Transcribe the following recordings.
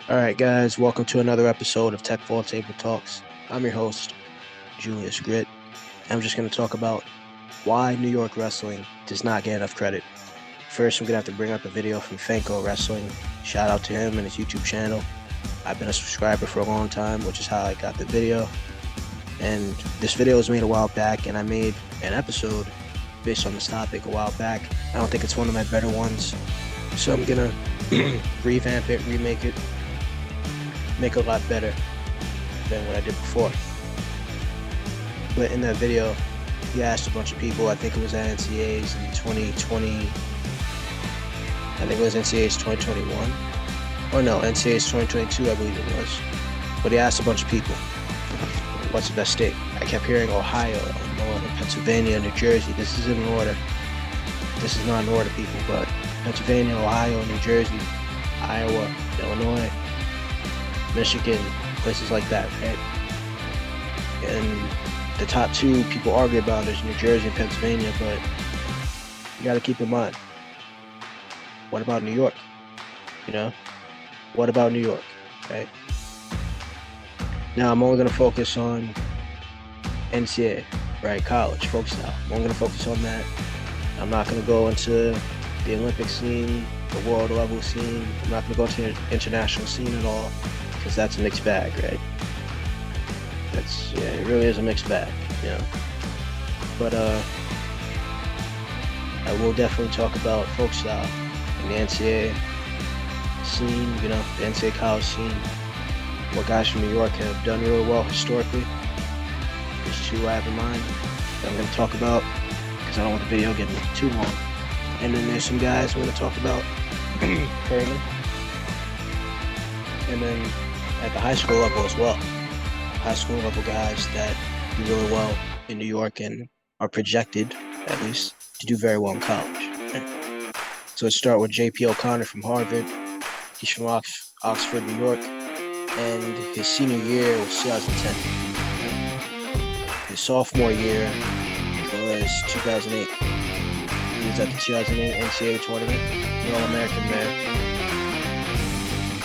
All right, guys, welcome to another episode of Techfall Tabletalks. I'm your host, Julius Grit. I'm just going to talk about why New York wrestling does not get enough credit. First, I'm going to have to bring up a video from Fanko Wrestling. Shout out to him and his YouTube channel. I've been a subscriber for a long time, which is how I got the video. And this video was made a while back, and I made an episode based on this topic a while back. I don't think it's one of my better ones, so I'm going to revamp it, remake it, make it a lot better than what I did before. But in that video, he asked a bunch of people, I think it was at NCAA's in 2020, I think it was NCAA's 2021, or no, NCAA's 2022, I believe it was. But he asked a bunch of people, what's the best state? I kept hearing Ohio, Illinois, Pennsylvania, New Jersey. This is in order. This is not in order, people, but Pennsylvania, Ohio, New Jersey, Iowa, Illinois, Michigan, places like that, right? And the top two people argue about is New Jersey and Pennsylvania, but you got to keep in mind, what about New York? You know, what about New York, right? Now, I'm only going to focus on NCAA, right? College, folk style. I'm only going to focus on that. I'm not going to go into the Olympic scene, the world level scene. I'm not going to go to the international scene at all, because that's a mixed bag, right? It really is a mixed bag, you know. But I will definitely talk about folk style and the NCAA scene, you know, the NCAA college scene. What guys from New York have done really well historically. There's two I have in mind that I'm going to talk about, because I don't want the video getting too long. And then there's some guys I'm going to talk about currently. And then at the high school level as well. High school level guys that do really well in New York and are projected, at least, to do very well in college. So let's start with J.P. O'Connor from Harvard. He's from Oxford, New York, and his senior year was 2010. His sophomore year was 2008. He was at the 2008 NCAA tournament, the All-American there.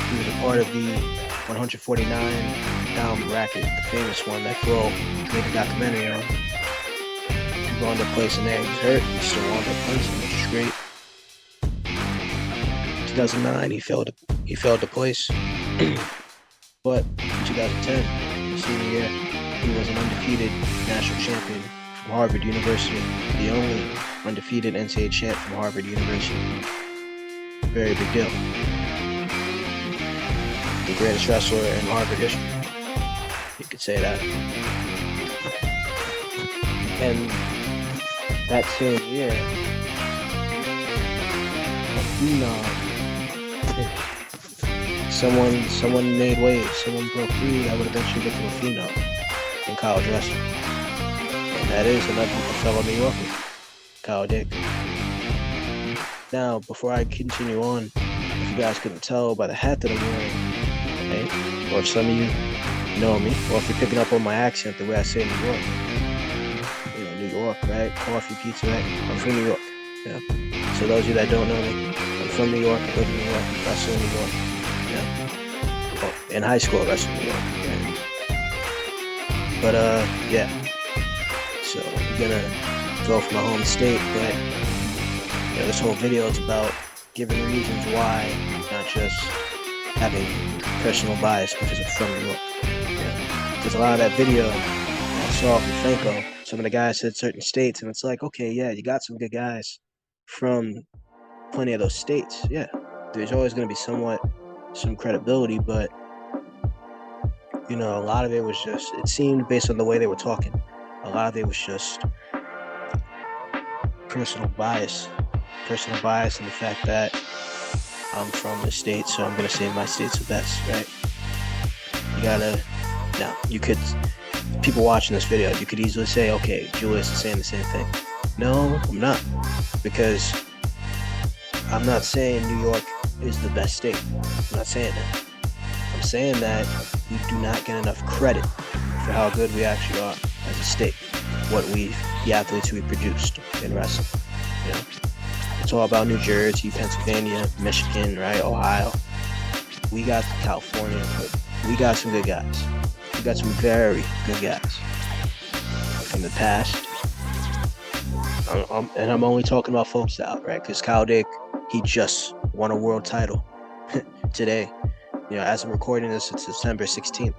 He was a part of the 149-pound bracket, the famous one that Flo made a documentary on. He wound up placing there. He was hurt. He still wound up placing, which is great. 2009, he failed to place. But in 2010, his senior year, he was an undefeated national champion from Harvard University, the only undefeated NCAA champ from Harvard University. Very big deal. The greatest wrestler in Harvard history. You could say that. And that same year, a phenom, someone made waves, someone broke through that would eventually become a phenom in college wrestling. And that is another fellow New Yorker, Kyle Dake. Now, before I continue on, if you guys couldn't tell by the hat that I'm wearing, okay, or if some of you know me, or if you're picking up on my accent the way I say New York, you know, New York, right? Coffee, pizza, right? I'm from New York. Yeah. So those of you that don't know me, I'm from New York. I live in New York. I wrestle in New York. Yeah. Well, in high school, I wrestled in New York. Yeah. But yeah. So I'm gonna go for my home state, but you know, this whole video is about giving reasons why, not just having personal bias because I'm from New York. Yeah. There's a lot of that video I saw from Franco. Some of the guys said certain states, and it's like, okay, yeah, you got some good guys from plenty of those states. Yeah, there's always going to be some credibility, but you know, a lot of it was just, it seemed based on the way they were talking, a lot of it was just personal bias and the fact that I'm from the state, so I'm going to say my state's the best, right? Now, you could, people watching this video, you could easily say, okay, Julius is saying the same thing. No, I'm not, because I'm not saying New York is the best state. I'm not saying that. I'm saying that we do not get enough credit for how good we actually are as a state, the athletes we produced in wrestling. You know, it's all about New Jersey, Pennsylvania, Michigan, right? Ohio. we got California, but we got some good guys. We got some very good guys from the past. And I'm only talking about folks out, right? Because Kyle Dake, he just won a world title today. As I'm recording this, it's September 16th.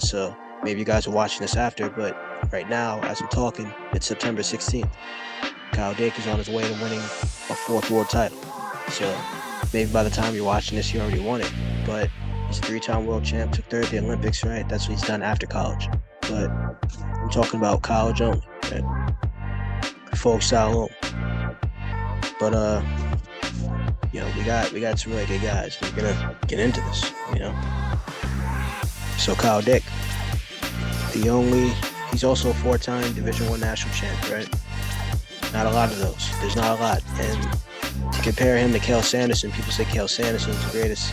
So maybe you guys are watching this after, but right now, as I'm talking, it's September 16th. Kyle Dake is on his way to winning a 4th world title. So maybe by the time you're watching this, he already won it. But he's a 3-time world champ, took 3rd at the Olympics, right? That's what he's done after college. But I'm talking about college only, right? Folks out home. But we got some really good guys. We're gonna get into this, So Kyle Dake, he's also a 4-time Division I national champ, right? Not a lot of those. There's not a lot. And to compare him to Cael Sanderson, people say Cael Sanderson's the greatest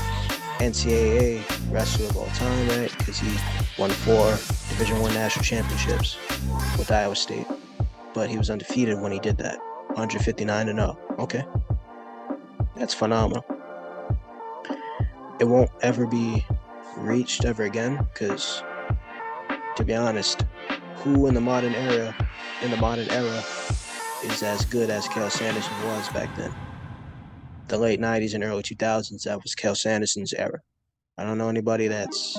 NCAA wrestler of all time, right? Because he won 4 Division I national championships with Iowa State. But he was undefeated when he did that. 159-0. Okay. That's phenomenal. It won't ever be reached ever again because, to be honest, who in the modern era is as good as Cael Sanderson was back then? The late 90s and early 2000s, that was Cael Sanderson's era. I don't know anybody that's,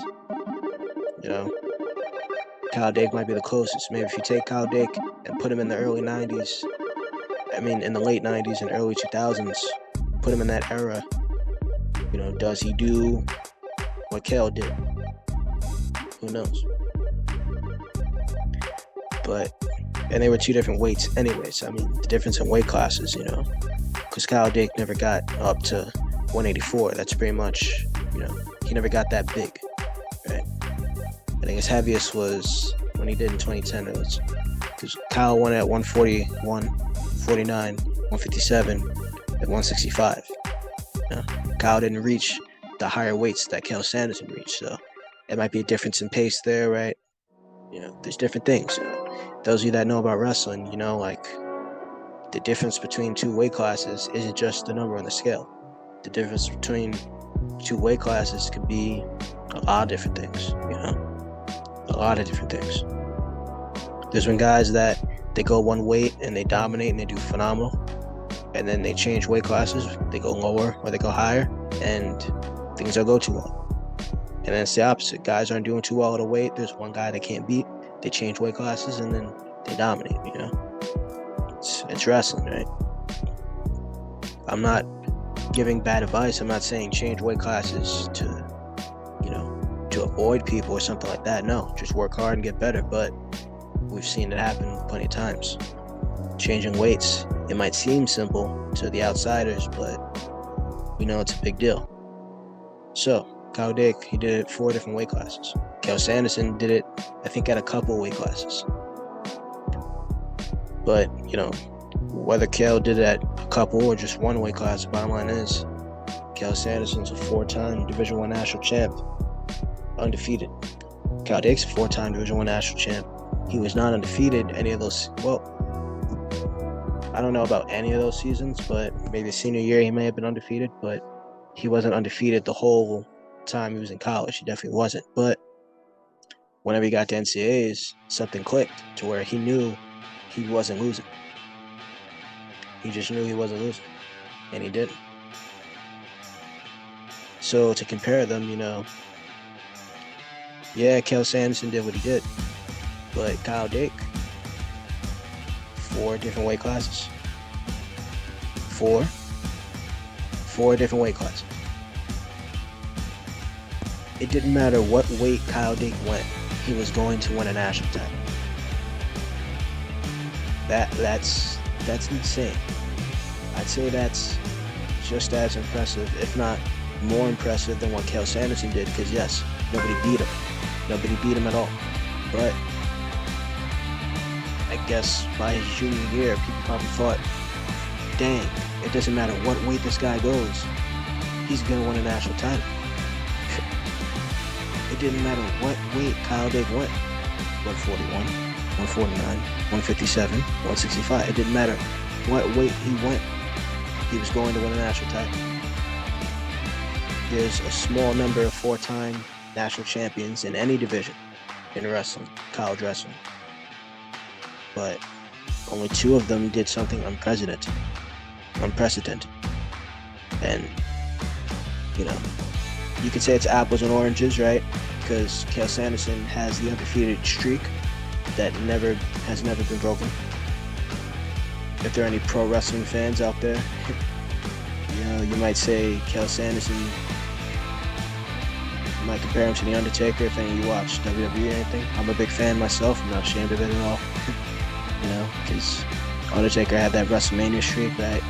Kyle Dake might be the closest. Maybe if you take Kyle Dake and put him in the early 90s, in the late 90s and early 2000s, put him in that era, does he do what Cael did? Who knows? And they were 2 different weights anyways. The difference in weight classes, because Kyle Dake never got up to 184. That's pretty much, he never got that big, right? I think his heaviest was when he did in 2010. It was because Kyle won at 141, 49, 157, and 165. Kyle didn't reach the higher weights that Cael Sanderson reached, so it might be a difference in pace there, right? There's different things. Those of you that know about wrestling, the difference between 2 weight classes isn't just the number on the scale. The difference between 2 weight classes could be a lot of different things, a lot of different things. There's been guys that they go one weight and they dominate and they do phenomenal, and then they change weight classes, they go lower or they go higher, and things don't go too well. And then it's the opposite. Guys aren't doing too well at a weight. There's one guy they can't beat. They change weight classes and then they dominate, It's wrestling, right? I'm not giving bad advice. I'm not saying change weight classes to avoid people or something like that. No, just work hard and get better. But we've seen it happen plenty of times. Changing weights, it might seem simple to the outsiders, but we know it's a big deal. So, Kyle Dake, he did it 4 different weight classes. Cael Sanderson did it, I think, at a couple weight classes. But, whether Cael did it at a couple or just 1 weight class, the bottom line is Cael Sanderson's a 4-time Division I national champ, undefeated. Kyle Dake's a 4-time Division I national champ. He was not undefeated any of those. Well, I don't know about any of those seasons, but maybe senior year he may have been undefeated, but he wasn't undefeated the whole time he was in college. He definitely wasn't. But whenever he got to NCAAs, something clicked to where he knew he wasn't losing. He just knew he wasn't losing, and he didn't. So to compare them, Cael Sanderson did what he did, but Kyle Dake, 4 different weight classes. 4 different weight classes. It didn't matter what weight Kyle Dake went, he was going to win a national title. That's insane. I'd say that's just as impressive, if not more impressive than what Cael Sanderson did, because yes, nobody beat him. Nobody beat him at all. But I guess by his junior year, people probably thought, dang, it doesn't matter what weight this guy goes, he's going to win a national title. It didn't matter what weight Kyle Dake went. 141, 149, 157, 165. It didn't matter what weight he went. He was going to win a national title. there's a small number of four-time national champions in any division in wrestling, college wrestling. But only two of them did something unprecedented. And, you could say it's apples and oranges, right? Because Cael Sanderson has the undefeated streak that has never been broken. If there are any pro wrestling fans out there, you might say Cael Sanderson, you might compare him to The Undertaker if any of you watch WWE or anything. I'm a big fan myself. I'm not ashamed of it at all. Because Undertaker had that WrestleMania streak, right?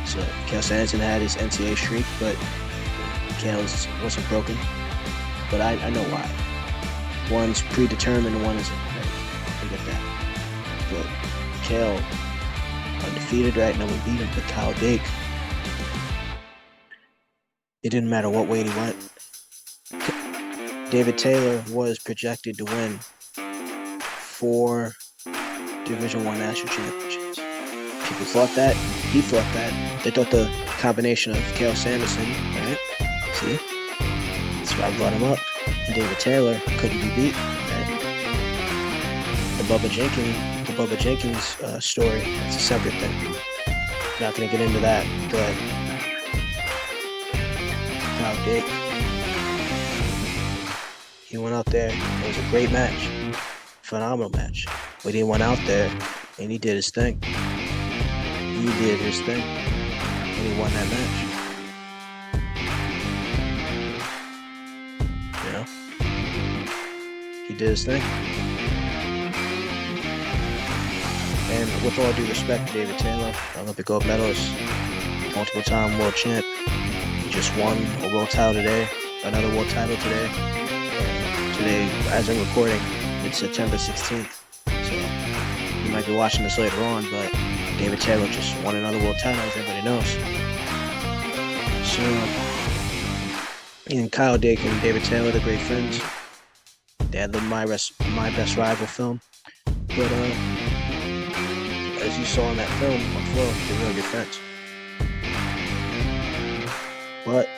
So Cael Sanderson had his NCAA streak, but Cael wasn't broken. But I know why. One's predetermined, one isn't. Right? I get that. But Cael, undefeated, right? No one beat him but Kyle Dake. It didn't matter what weight he went. David Taylor was projected to win 4 Division I national championships. People thought that. He thought that. They thought the combination of Cael Sanderson, right? See? That's why I brought him up. And David Taylor couldn't be beat, right? The Bubba Jenkins story, that's a separate thing. Not going to get into that, but Kyle Dake, he went out there. It was a great match. Phenomenal match. But he went out there and he did his thing. And he won that match. He did his thing. And with all due respect to David Taylor, Olympic gold medalist, multiple-time world champ, he just won a world title today, another world title today. Today, as I'm recording, it's September 16th. So you might be watching this later on, but David Taylor just won another world title, as everybody knows. So, and Kyle Dake and David Taylor, they're great friends. They had the My Best Rival film. But as you saw in that film, they're really good friends. But,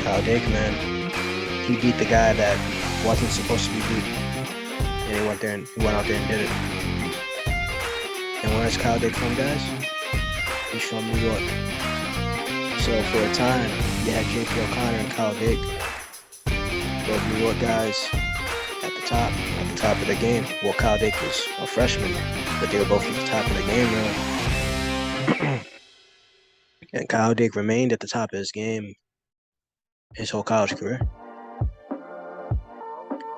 Kyle Dake, man, he beat the guy that wasn't supposed to be beat. And he went out there and did it. And where's Kyle Dake from, guys? He's from New York. So for a time, you had JP O'Connor and Kyle Dake, both New York guys, at the top of the game. Well, Kyle Dake was a freshman, but they were both at the top of the game, really. And Kyle Dake remained at the top of his game his whole college career.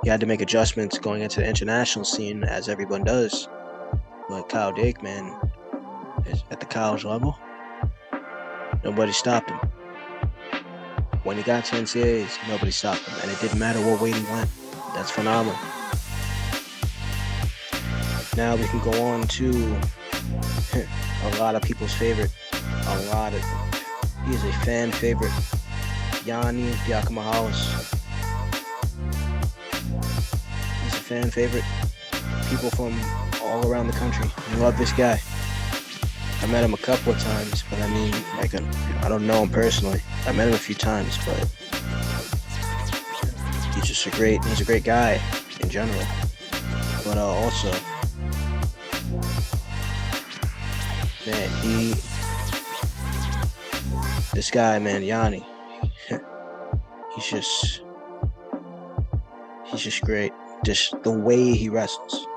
He had to make adjustments going into the international scene, as everyone does. But Kyle Dake, man, is at the college level. Nobody stopped him. When he got to NCAAs, nobody stopped him. And it didn't matter what weight he went. That's phenomenal. Now we can go on to a lot of people's favorite. He is a fan favorite. Yianni Diakomihalis. He's a fan favorite. People from all around the country love this guy. I met him a couple of times, but I don't know him personally. I met him a few times, but he's a great guy in general. But also, man, this guy, man, Yianni, he's just great. Just the way he wrestles,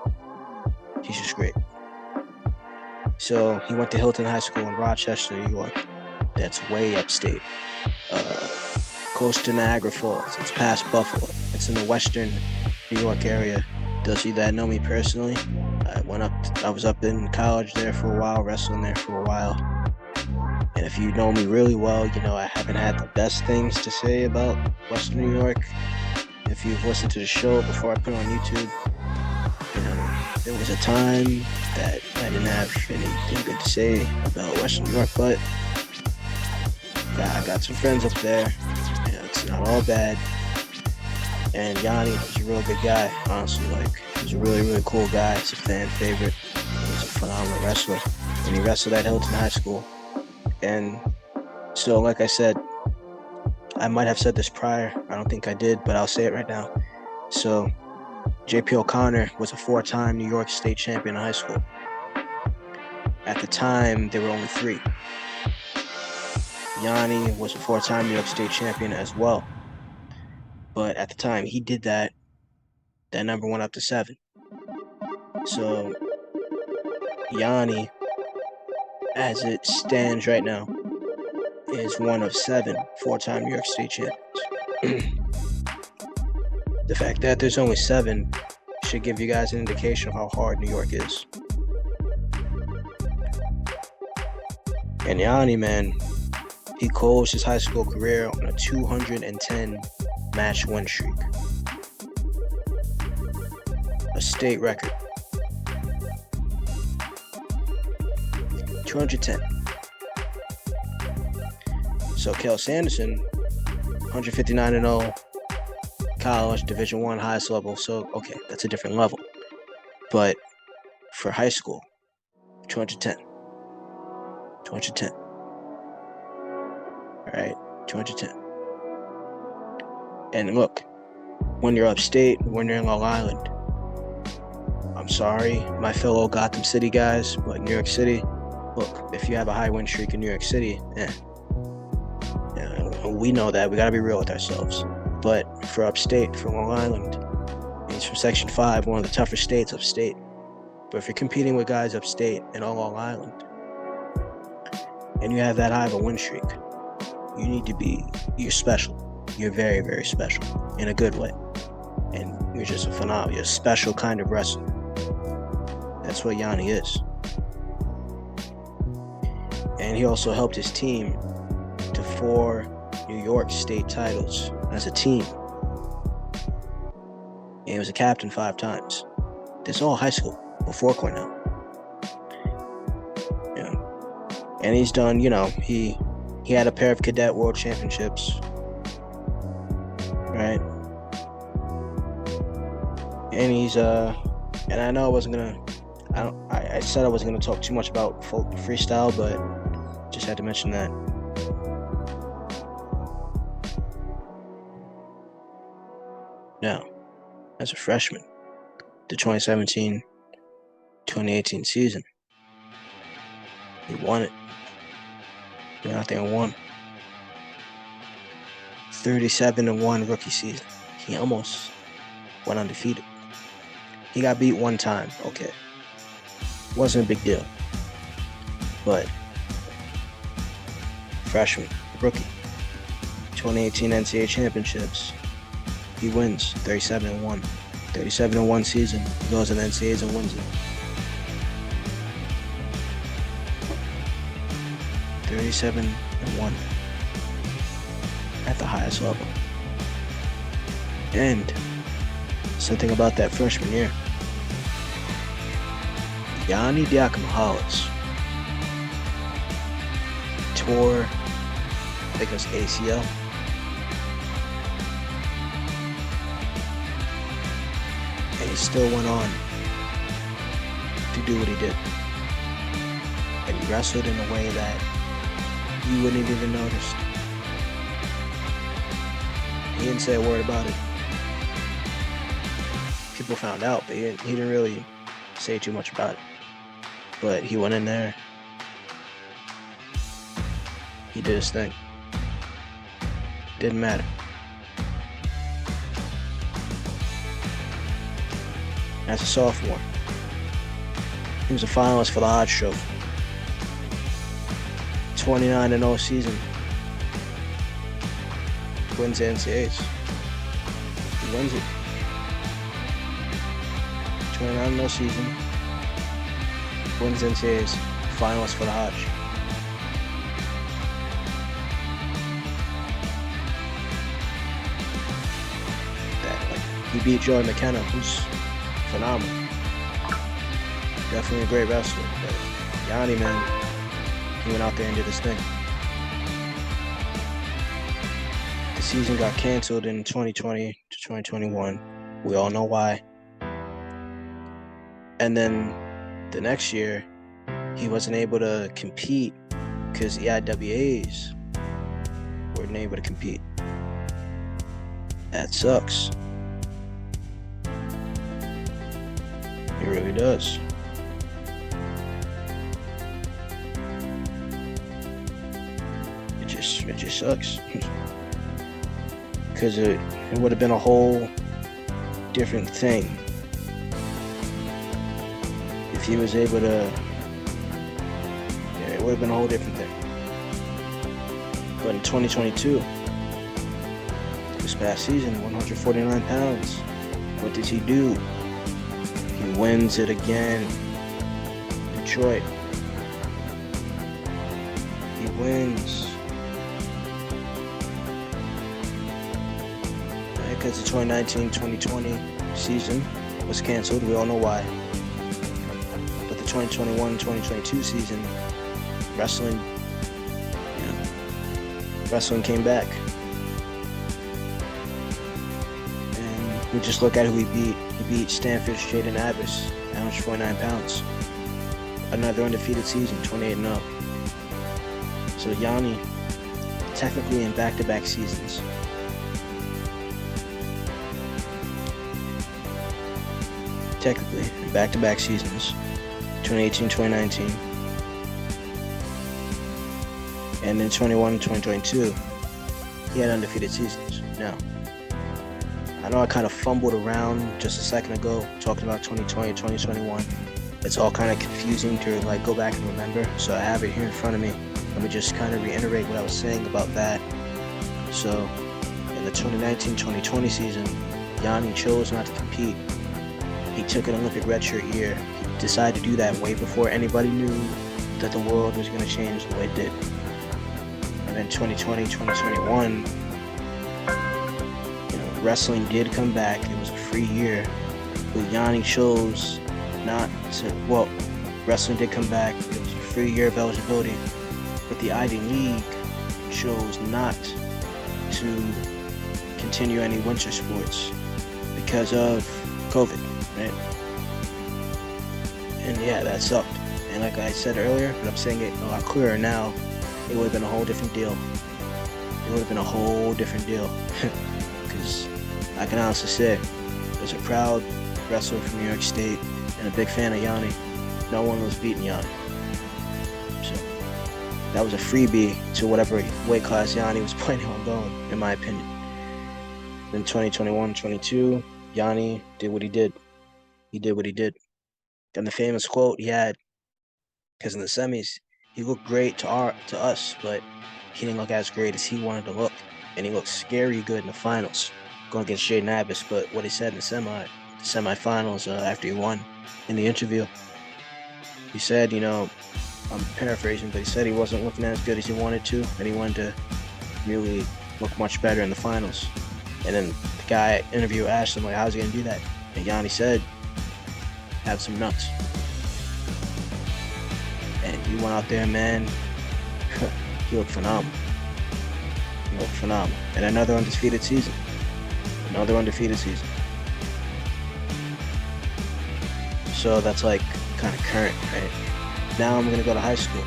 he's just great. So he went to Hilton High School in Rochester, New York. That's way upstate, close to Niagara Falls. It's past Buffalo. It's in the western New York area. Those of you that know me personally, I was up in college there for a while, wrestling there for a while. And if you know me really well, you know I haven't had the best things to say about Western New York. If you've listened to the show before I put it on YouTube, there was a time that I didn't have anything good to say about Western New York, but I got some friends up there. It's not all bad. And Yianni is a real good guy, honestly. He's a really, really cool guy. He's a fan favorite. He's a phenomenal wrestler. And he wrestled at Hilton High School. And So, like I said, I might have said this prior. I don't think I did, but I'll say it right now. So, J.P. O'Connor was a 4-time New York State champion in high school. At the time, there were only 3. Yanni was a 4-time New York State champion as well. But at the time he did that number went up to 7. So, Yanni, as it stands right now, is one of 7 4-time New York State champions. The fact that there's only 7 should give you guys an indication of how hard New York is. And Yanni, man, he closed his high school career on a 210 match win streak. A state record. 210. So Kel Sanderson, 159-0, college, Division I, highest level. So, okay, that's a different level. But for high school, 210. 210. All right, 210. And look, when you're upstate, when you're in Long Island, I'm sorry, my fellow Gotham City guys, but New York City, look, if you have a high win streak in New York City, we know that. We got to be real with ourselves. But for upstate, for Long Island, it's from Section 5, one of the tougher states upstate. But if you're competing with guys upstate and on Long Island, and you have that high of a win streak, you're special. You're very, very special in a good way. And you're just a phenomenal, you're a special kind of wrestler. That's what Yanni is. And he also helped his team to 4 New York State titles as a team. And he was a captain 5 times. This is all high school, before Cornell. Yeah. And he's done, he had a pair of cadet world championships. Right? And he's and I know I wasn't gonna I said I wasn't gonna talk too much about folk freestyle, but just had to mention that. Now, as a freshman, the 2017-2018 season, he won it. He went out there and won. 37-1 rookie season. He almost went undefeated. He got beat one time, okay. Wasn't a big deal. But freshman, rookie, 2018 NCAA Championships, he wins 37-1. 37-1 season. He goes in the NCAAs and wins it. 37-1 at the highest level. And something about that freshman year, Yanni Diakomihalis tore, I think it was ACL. And he still went on to do what he did. And he wrestled in a way that you wouldn't have even noticed. He didn't say a word about it. People found out, but he didn't really say too much about it. But he went in there. He did his thing. Didn't matter. As a sophomore, he was a finalist for the Hodge Trophy. 29-0 season. Wins the NCAAs. He wins it. 29-0 season. Wins NCAAs. Finalist for the Hodge. He beat Joey McKenna, who's phenomenal. Definitely a great wrestler. But Yanni, man, he went out there and did his thing. The season got canceled in 2020 to 2021. We all know why. And then the next year, he wasn't able to compete because he had WAs. weren't able to compete. That sucks. It really does. It just sucks. Because it would have been a whole different thing if he was able to. Yeah, it would have been a whole different thing. But in 2022, this past season, 149 pounds. What does he do? He wins it again. Detroit. He wins. Because the 2019-2020 season was canceled. We all know why. But the 2021-2022 season, wrestling came back. And we just look at who he beat. He beat Stanford's Jaden Abbas at 149 pounds. Another undefeated season, 28-0. So Yanni, technically in back-to-back seasons, in back-to-back seasons, 2018-2019, and in 21-2022, he had undefeated seasons. Now, I know I kind of fumbled around just a second ago talking about 2020, 2021. It's all kind of confusing to go back and remember, so I have it here in front of me. Let me just kind of reiterate what I was saying about that. So, in the 2019-2020 season, Yanni chose not to compete. He took an Olympic redshirt year. He decided to do that way before anybody knew that the world was going to change the way it did. And then 2020, 2021, wrestling did come back. It was a free year. But Yanni chose not to, wrestling did come back. It was a free year of eligibility. But the Ivy League chose not to continue any winter sports because of COVID. Right? And yeah, that sucked. And like I said earlier, but I'm saying it a lot clearer now, it would have been a whole different deal. Because I can honestly say, as a proud wrestler from New York State and a big fan of Yanni, no one was beating Yanni. So that was a freebie to whatever weight class Yanni was planning on going, in my opinion. Then 2021-22, Yanni did what he did. He did what he did. And the famous quote he had, because in the semis, he looked great to us, but he didn't look as great as he wanted to look. And he looked scary good in the finals, going against Jaden Abbas. But what he said in the semifinals after he won in the interview, he said, I'm paraphrasing, but he said he wasn't looking as good as he wanted to, and he wanted to really look much better in the finals. And then the interviewer asked him, how's he going to do that? And Yanni said, have some nuts. And he went out there, man. He looked phenomenal. And another undefeated season. So that's kind of current, right? Now I'm going to go to high school.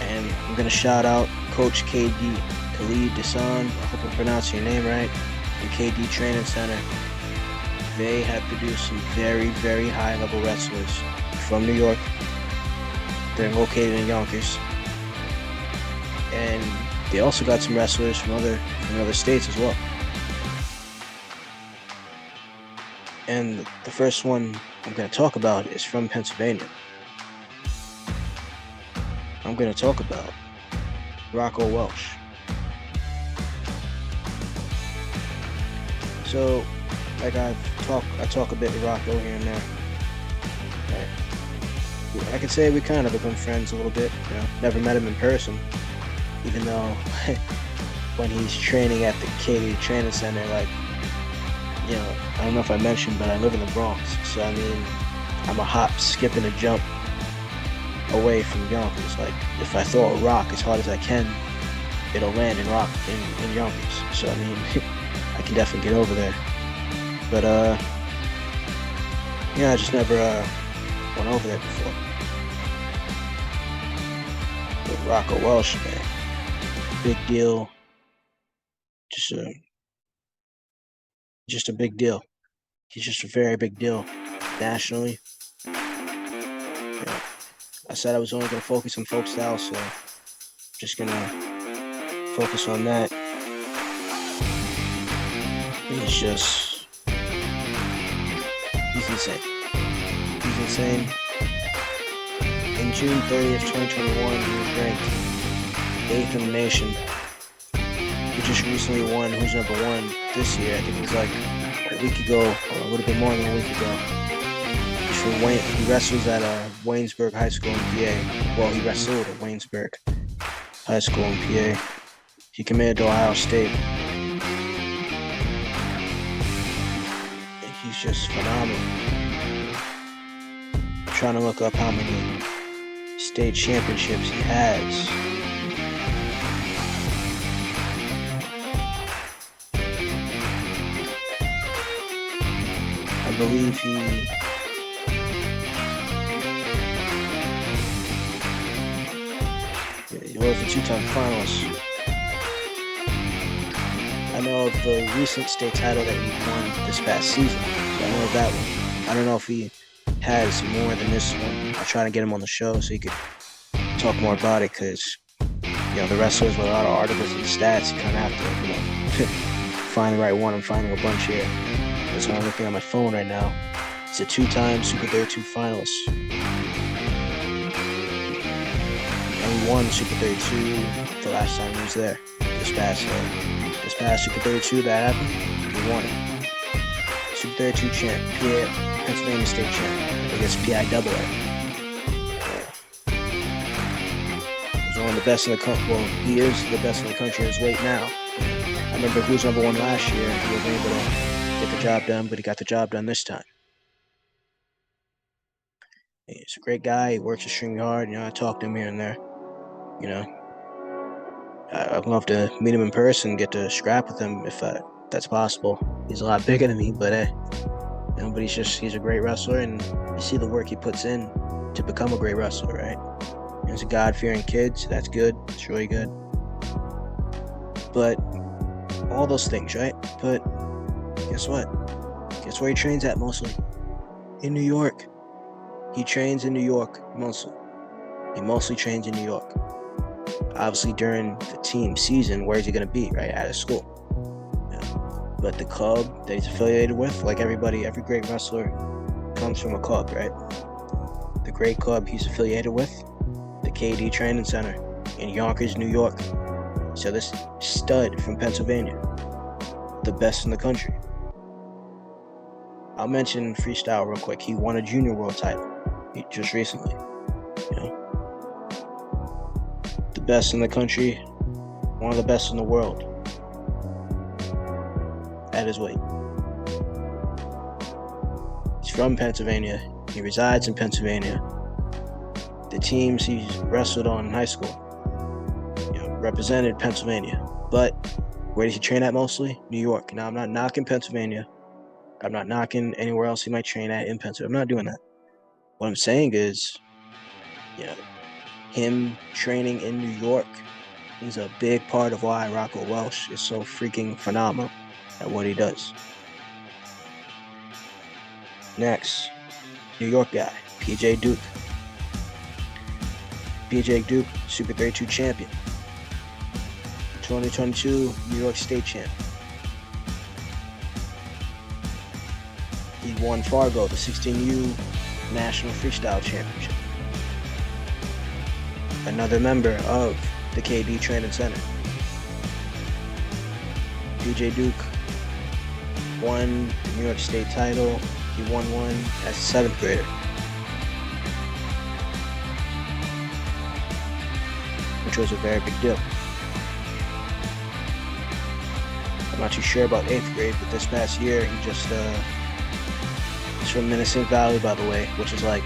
And I'm going to shout out Coach KD, Khalid Desan. I hope I'm pronouncing your name right. The KD Training Center. They have produced some very, very high-level wrestlers from New York. They're located in Yonkers. And they also got some wrestlers from other states as well. And the first one I'm going to talk about is from Pennsylvania. I'm going to talk about Rocco Welsh. So, I talk a bit with Rocco here and there. Right. I could say we kind of become friends a little bit. Never met him in person, even though when he's training at the KD Training Center, I don't know if I mentioned, but I live in the Bronx. So I'm a hop, skip, and a jump away from Yonkers. If I throw a rock as hard as I can, it'll land in Yonkers. So I can definitely get over there. But I just never went over there before. But Rocco Welsh, man, big deal. Just a big deal. He's just a very big deal nationally. Yeah. I said I was only going to focus on folk style, so I'm just going to focus on that. He's insane. He's insane. In June 30th, 2021, he was ranked 8th in the nation. He just recently won Who's Number One this year. I think it was like a week ago, or it would have been more than a week ago. He wrestles at Waynesburg High School in PA. Well, he wrestled at Waynesburg High School in PA. He committed to Ohio State. He's just phenomenal. I'm trying to look up how many state championships he has. I believe he was a two-time finalist. I know of the recent state title that he won this past season. I know of that one. I don't know if he has more than this one. I'll try to get him on the show so he could talk more about it, because the wrestlers with a lot of articles and stats, you kind of have to find the right one. I'm finding a bunch here. That's why I'm looking at my phone right now. It's a two-time Super 32 finalist. And he won Super 32 the last time he was there. This past Super 32 that happened, he won it. Super 32 champ, Pennsylvania State champ, against PIAA. He's one of the best in the country. Well, he is the best in the country at his weight now. I remember Who's Number One last year. He wasn't able to get the job done, but he got the job done this time. He's a great guy. He works extremely hard. I talk to him here and there. I'd love to meet him in person, get to scrap with him if that's possible. He's a lot bigger than me, but but he's a great wrestler, and you see the work he puts in to become a great wrestler, right? He's a God-fearing kid, so that's good. It's really good. But all those things, right? But guess what? Guess where he trains at mostly? In New York. He trains in New York mostly. He mostly trains in New York. Obviously, during the team season, where is he going to be, right? At his school. But the club that he's affiliated with, like every great wrestler comes from a club, right? The great club he's affiliated with, the KD Training Center in Yonkers, New York. So this stud from Pennsylvania, the best in the country. I'll mention freestyle real quick. He won a junior world title just recently. The best in the country, one of the best in the world at his weight. He's from Pennsylvania. He resides in Pennsylvania. The teams he's wrestled on in high school, represented Pennsylvania. But where does he train at mostly? New York. Now, I'm not knocking Pennsylvania. I'm not knocking anywhere else he might train at in Pennsylvania. I'm not doing that. What I'm saying is, him training in New York is a big part of why Rocco Welsh is so freaking phenomenal at what he does. Next, New York guy, PJ Duke. PJ Duke, Super 32 champion. 2022 New York State champ. He won Fargo, the 16U National Freestyle Championship. Another member of the KD Training Center. PJ Duke won the New York State title. He won one as a 7th grader. Which was a very big deal. I'm not too sure about 8th grade, but this past year he just he's from Minnesota Valley, by the way, which is like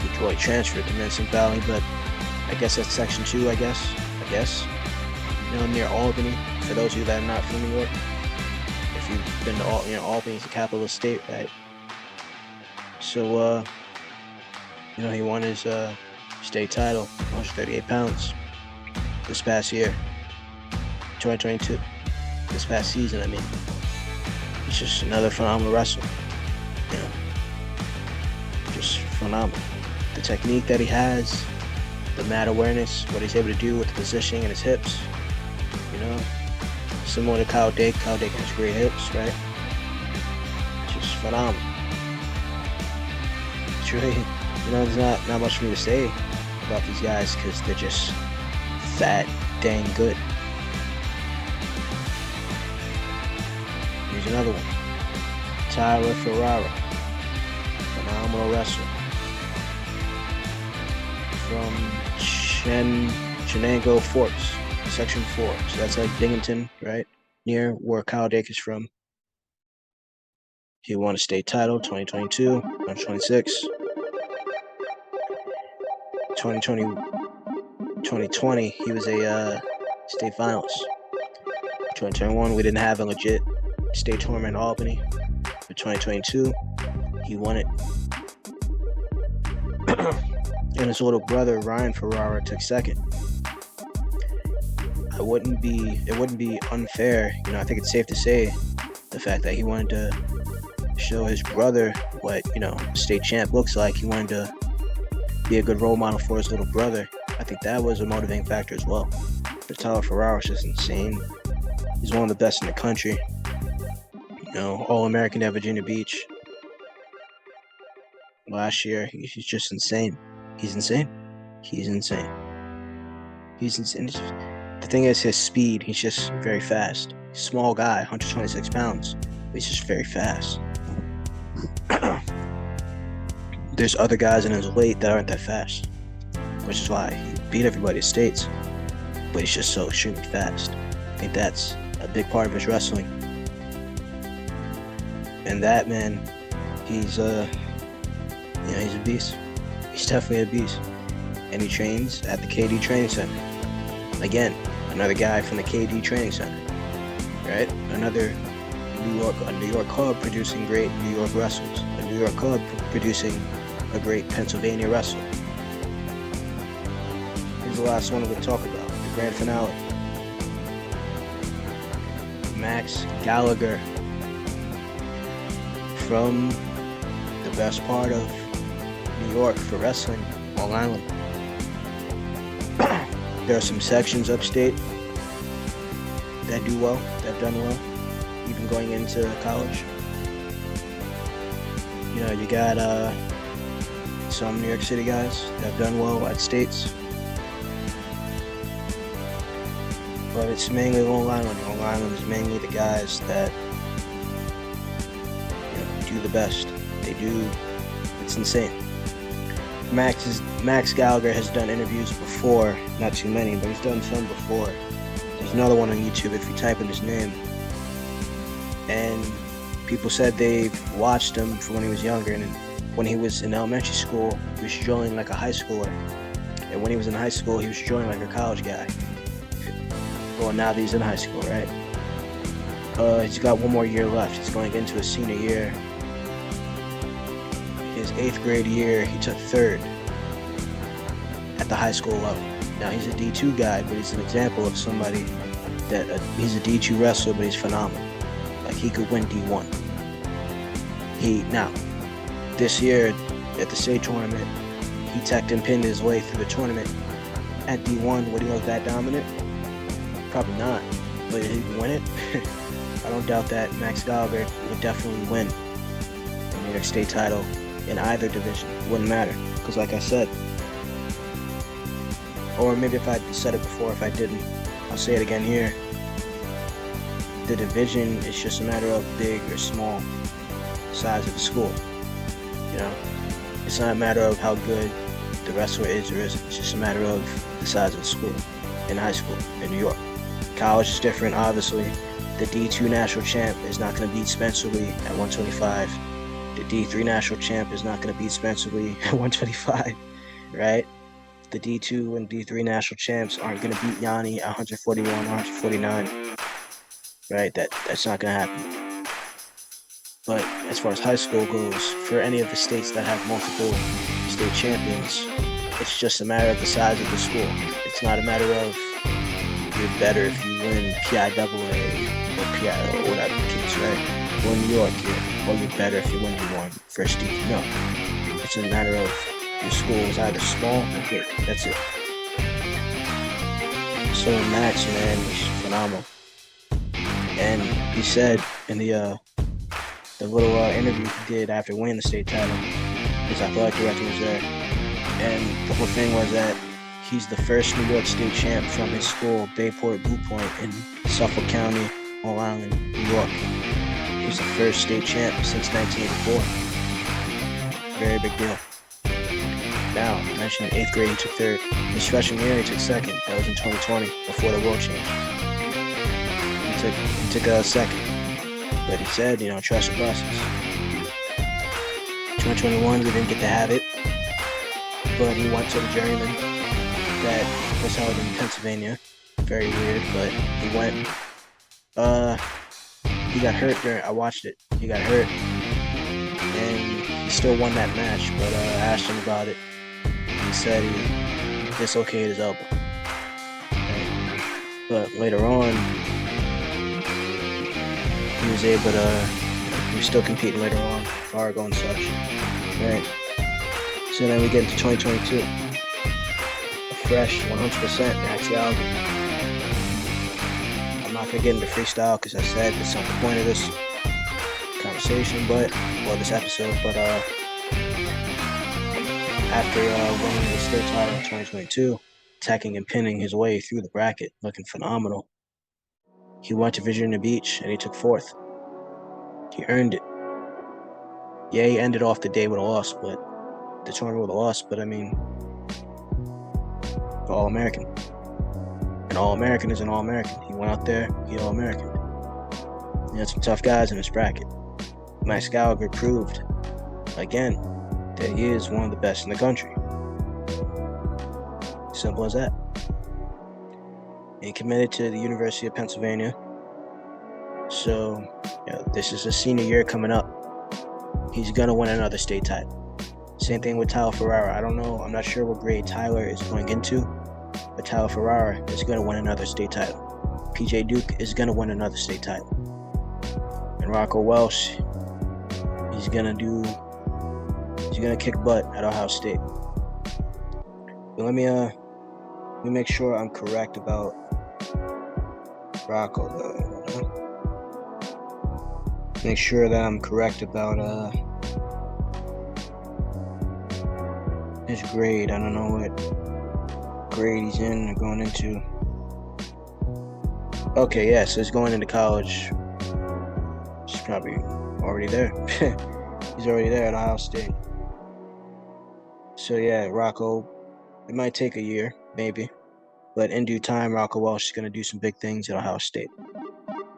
Detroit transferred to Minnesota Valley, but I guess that's section 2, I guess. Near Albany, for those of you that are not from New York. If you've been to Albany is the capital of the state, right? So he won his state title, 138 pounds this past year, 2022. This past season, I mean. He's just another phenomenal wrestler. You know, just phenomenal. The technique that he has, the mat awareness, what he's able to do with the positioning and his hips, you know, similar to Kyle Dake. Kyle Dake has great hips, right? Just phenomenal. It's really, there's not much for me to say about these guys because they're just that dang good. Here's another one. Tyler Ferrara, phenomenal wrestler from Chenango Forks, Section 4. So that's like Binghamton, right? Near where Kyle Dake is from. He won a state title 2022, 2026. 2020, he was a state finalist. 2021, we didn't have a legit state tournament in Albany. For 2022, he won it. And his little brother, Ryan Ferrara, took second. It wouldn't be unfair, I think it's safe to say the fact that he wanted to show his brother what, state champ looks like. He wanted to be a good role model for his little brother. I think that was a motivating factor as well. But Tyler Ferrara is just insane. He's one of the best in the country. All-American at Virginia Beach. Last year, he's just insane. He's insane. The thing is his speed. He's just very fast. Small guy, 126 pounds. But he's just very fast. There's other guys in his weight that aren't that fast, which is why he beat everybody at states. But he's just so extremely fast. I think that's a big part of his wrestling. And that man, he's a beast. He's definitely a beast. And he trains at the KD Training Center. Again, another guy from the KD Training Center, right? Another New York hub producing great New York wrestlers. A New York hub producing a great Pennsylvania wrestler. Here's the last one we're going to talk about, the grand finale. Max Gallagher, from the best part of New York for wrestling, Long Island. There are some sections upstate that do well, that have done well, even going into college. You got some New York City guys that have done well at states. But it's mainly Long Island. Long Island is mainly the guys that do the best. They do. It's insane. Max Gallagher has done interviews before, not too many, but he's done some before. There's another one on YouTube if you type in his name. And people said they've watched him from when he was younger, and when he was in elementary school, he was drilling like a high schooler. And when he was in high school, he was drilling like a college guy. Well, now that he's in high school, right? He's got one more year left. He's going into his senior year. His 8th grade year, he took 3rd at the high school level. Now, he's a D2 guy, but he's an example of somebody that he's a D2 wrestler, but he's phenomenal. Like, he could win D1. Now, this year at the state tournament, he teched and pinned his way through the tournament. At D1, would he look that dominant? Probably not. But did he win it? I don't doubt that Max Gallagher would definitely win the New York State title in either division. It wouldn't matter, because like I said, or maybe if I said it before, if I didn't, I'll say it again here. The division is just a matter of big or small size of the school. It's not a matter of how good the wrestler is or isn't. It's just a matter of the size of the school. In high school in New York, college is different. Obviously, the D2 national champ is not going to beat Spencer Lee at 125. The D3 national champ is not going to beat Spencer Lee at 125, right? The D2 and D3 national champs aren't going to beat Yanni at 141, 149, right? That's not going to happen. But as far as high school goes, for any of the states that have multiple state champions, It's just a matter of the size of the school. It's not a matter of you're better if you win PIAA or PI or whatever the case, right? Or New York, you're better if you win D1 first D. No, it's a matter of your school is either small or big. That's it. So Max, man, was phenomenal, and he said in the little interview he did after winning the state title, his athletic director was there, and the whole thing was that he's the first New York State champ from his school, Bayport Blue Point in Suffolk County, Long Island, New York. He's the first state champ since 1984. Very big deal. Now, I mentioned in 8th grade he took third. His freshman year he took second. That was in 2020, before the world changed. He took a second. But he said, trust the process. 2021, we didn't get to have it. But he went to the journeyman that was held in Pennsylvania. Very weird, but he went. He got hurt during. I watched it. He got hurt, and he still won that match. But I asked him about it. He said he dislocated his elbow. Right? But later on, he was able to. He was still competing later on, Fargo and such. Right. So then we get into 2022. A fresh 100% Max Gallagher. I'm not going to get into freestyle because I said that's not the point of this conversation, this episode. But after winning the state title in 2022, attacking and pinning his way through the bracket, looking phenomenal, he went to Virginia Beach and he took 4th. He earned it. Yeah, he ended off the day with a loss, but the tournament with a loss, but I mean, All-American. An All-American is an All-American. He went out there, he All-American. He had some tough guys in his bracket. Max Gallagher proved, again, that he is one of the best in the country. Simple as that. He committed to the University of Pennsylvania. So, this is a senior year coming up. He's going to win another state title. Same thing with Tyler Ferrara. I don't know. I'm not sure what grade Tyler is going into, but Tyler Ferrara is going to win another state title. PJ Duke is going to win another state title. And Rocco Welsh, he's going to kick butt at Ohio State. But let me make sure I'm correct about Rocco, though. Make sure that I'm correct about his grade. I don't know what grade he's in or going into. Okay, yeah, so he's going into college. He's probably already there. He's already there at Ohio State. So yeah, Rocco, it might take a year, maybe. But in due time, Rocco Welsh is going to do some big things at Ohio State.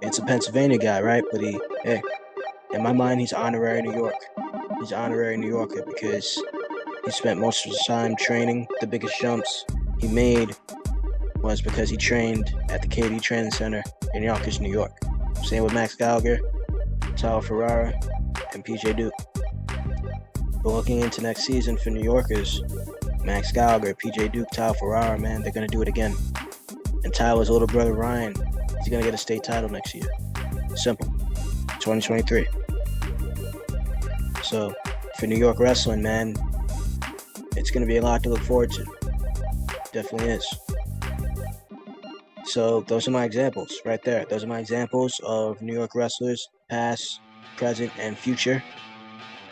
It's a Pennsylvania guy, right? But in my mind, he's honorary New York. He's honorary New Yorker because he spent most of his time training. The biggest jumps he made was because he trained at the KD Training Center in Yonkers, New York. Same with Max Gallagher, Tyler Ferrara, and PJ Duke. But looking into next season for New Yorkers, Max Gallagher, PJ Duke, Tyler Ferrara, man, they're going to do it again. And Tyler's little brother, Ryan, he's going to get a state title next year. Simple. 2023. So, for New York wrestling, man, it's going to be a lot to look forward to. Definitely is. So, those are my examples right there. Those are my examples of New York wrestlers, past, present, and future,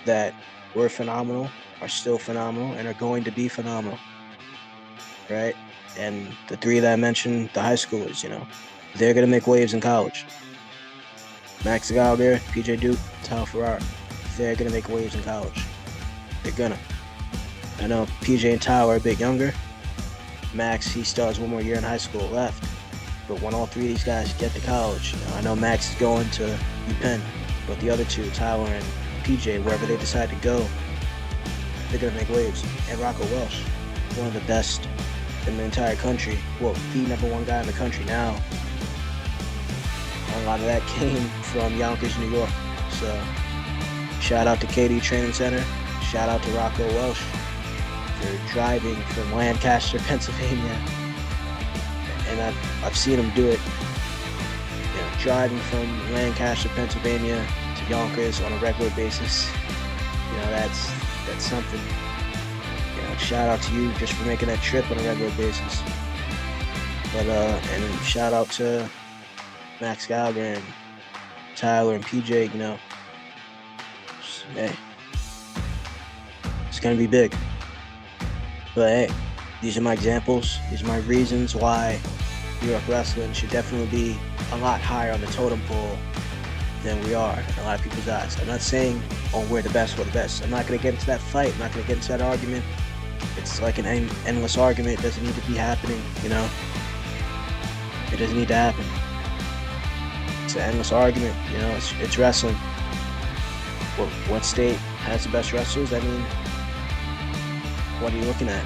that were phenomenal, are still phenomenal, and are going to be phenomenal. Right? And the three that I mentioned, the high schoolers, they're going to make waves in college. Max Gallagher, PJ Duke, Tyler Ferrara, they're going to make waves in college. They're going to. I know PJ and Tyler are a bit younger. Max, he still has one more year in high school left. But when all three of these guys get to college, I know Max is going to UPenn, but the other two, Tyler and PJ, wherever they decide to go, they're going to make waves. And Rocco Welsh, one of the best in the entire country. Well, the number one guy in the country now. A lot of that came from Yonkers, New York. So, shout out to KD Training Center. Shout out to Rocco Welsh for driving from Lancaster, Pennsylvania, and I've seen him do it. Driving from Lancaster, Pennsylvania to Yonkers on a regular basis. That's something. Shout out to you just for making that trip on a regular basis. But and shout out to Max Gallagher and Tyler and PJ. Hey, it's gonna be big. But hey, these are my examples. These are my reasons why New York wrestling should definitely be a lot higher on the totem pole than we are in a lot of people's eyes. I'm not saying, we're the best, I'm not going to get into that fight. I'm not going to get into that argument. It's like an endless argument. It doesn't need to be happening, It doesn't need to happen. It's an endless argument, it's wrestling. What state has the best wrestlers? I mean, what are you looking at?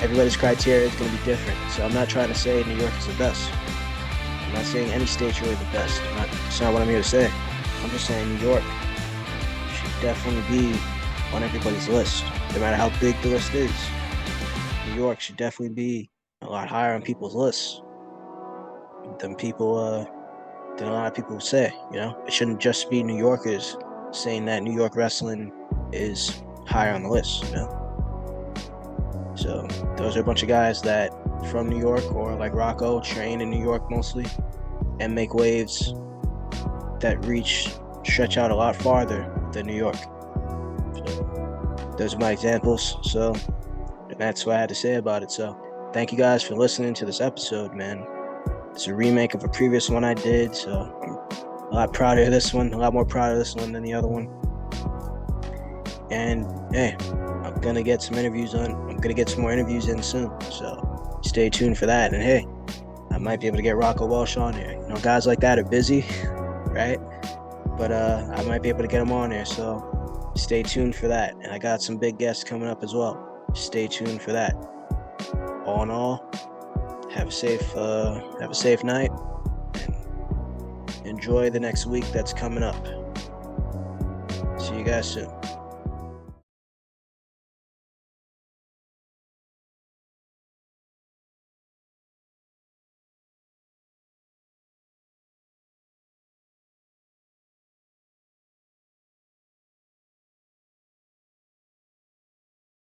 Everybody's criteria is going to be different. So I'm not trying to say New York is the best. I'm not saying any state's really the best. That's not what I'm here to say. I'm just saying New York should definitely be on everybody's list, no matter how big the list is. New York should definitely be a lot higher on people's lists than a lot of people say. It shouldn't just be New Yorkers saying that New York wrestling is higher on the list. So those are a bunch of guys that from New York, or like Rocco, train in New York mostly, and make waves that stretch out a lot farther than New York. So those are my examples. So that's what I had to say about it. So thank you guys for listening to this episode, man. It's a remake of a previous one I did, so I'm a lot prouder of this one, a lot more proud of this one than the other one. And hey, I'm gonna get some more interviews in soon, so stay tuned for that. And hey, I might be able to get Rocco Welsh on here. Guys like that are busy, right? But I might be able to get him on here, so stay tuned for that. And I got some big guests coming up as well. Stay tuned for that. All in all, have a safe night, and enjoy the next week that's coming up. See you guys soon.